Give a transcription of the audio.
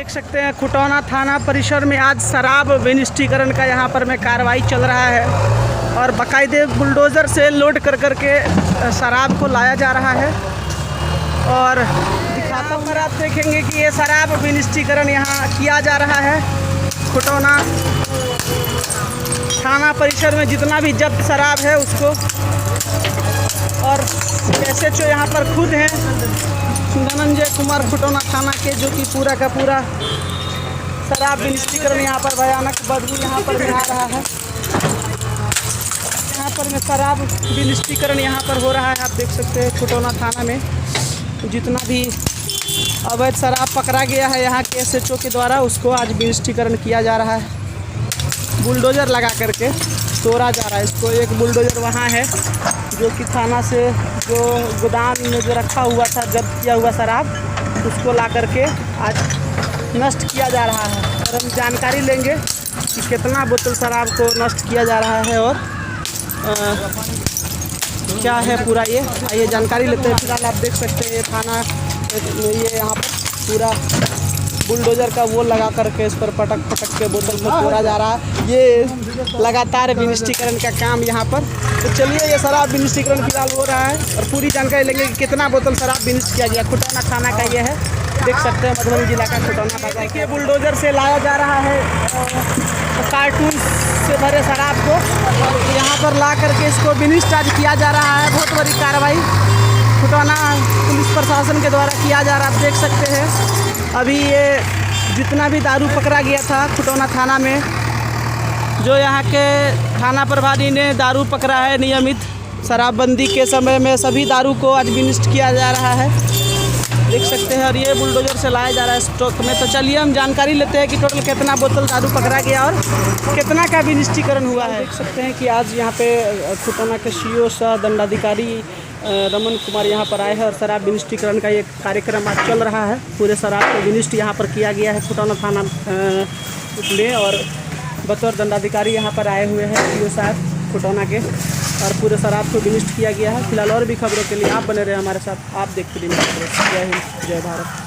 देख सकते हैं खुटौना थाना परिसर में आज शराब विनिष्टीकरण का यहाँ पर में कार्रवाई चल रहा है और बाकायदे बुलडोज़र से लोड कर के शराब को लाया जा रहा है। और दिखाता पर आप देखेंगे कि ये शराब विनिष्टीकरण यहाँ किया जा रहा है। खुटौना थाना परिसर में जितना भी जब्त शराब है उसको, और SHO यहाँ पर खुद हैं धनंजय कुमार खुटौना थाना के, जो कि पूरा का पूरा शराब विनिष्टीकरण यहाँ पर भयानक बदबू यहाँ पर में आ रहा है। यहाँ पर में शराब विनिष्टीकरण यहाँ पर हो रहा है। आप देख सकते हैं खुटौना थाना में जितना भी अवैध शराब पकड़ा गया है यहाँ के SHO के द्वारा, उसको आज विनिष्टीकरण किया जा रहा है। बुलडोज़र लगा करके तोड़ा जा रहा है इसको। एक बुलडोज़र वहाँ है जो कि थाना से जो गोदाम में जो रखा हुआ था जब्त किया हुआ शराब, उसको ला करके आज नष्ट किया जा रहा है। और हम जानकारी लेंगे कि कितना बोतल शराब को नष्ट किया जा रहा है और क्या है पूरा ये। आइए जानकारी लेते हैं। फिलहाल आप देख सकते हैं ये थाना, ये यहाँ पर पूरा बुलडोज़र का वो लगा करके इस पर पटक के बोतल को तोड़ा जा रहा है। ये लगातार विनिष्टीकरण का काम यहाँ पर। तो चलिए ये शराब विनिष्टीकरण फिलहाल हो रहा है और पूरी जानकारी लेंगे कि कितना बोतल शराब विनिष्ट किया गया। खुटौना थाना का ये है, देख सकते हैं मधुबनी जिला का खुटौना बाजार। देखिए बुलडोज़र से लाया जा रहा है कार्टून से भरे शराब को और यहाँ पर ला करके इसको विनिष्ट आज किया जा रहा है। बहुत बड़ी कार्रवाई खुटौना पुलिस प्रशासन के द्वारा किया जा रहा है। आप देख सकते हैं अभी ये जितना भी दारू पकड़ा गया था खुटौना थाना में, जो यहाँ के थाना प्रभारी ने दारू पकड़ा है नियमित शराबबंदी के समय में, सभी दारू को आज विनिष्ट किया जा रहा है, देख सकते हैं। और ये बुलडोज़र से लाया जा रहा है स्टॉक में। तो चलिए हम जानकारी लेते हैं कि टोटल कितना बोतल दारू पकड़ा गया और कितना का विनिष्टीकरण हुआ है। देख सकते हैं कि आज यहाँ पे खुटौना के CO सह दंडाधिकारी रमन कुमार यहाँ पर आए हैं और शराब विनिष्टीकरण का ये कार्यक्रम आज चल रहा है। पूरे शराब को विनिष्ट यहाँ पर किया गया है खुटौना थाना में, और बतौर दंडाधिकारी यहाँ पर आए हुए हैं CO साहब खुटौना के, और पूरे शराब को विनिष्ट किया गया है। फिलहाल और भी खबरों के लिए आप बने रहे हमारे साथ। आप देखते रहिए। जय हिंद, जय भारत।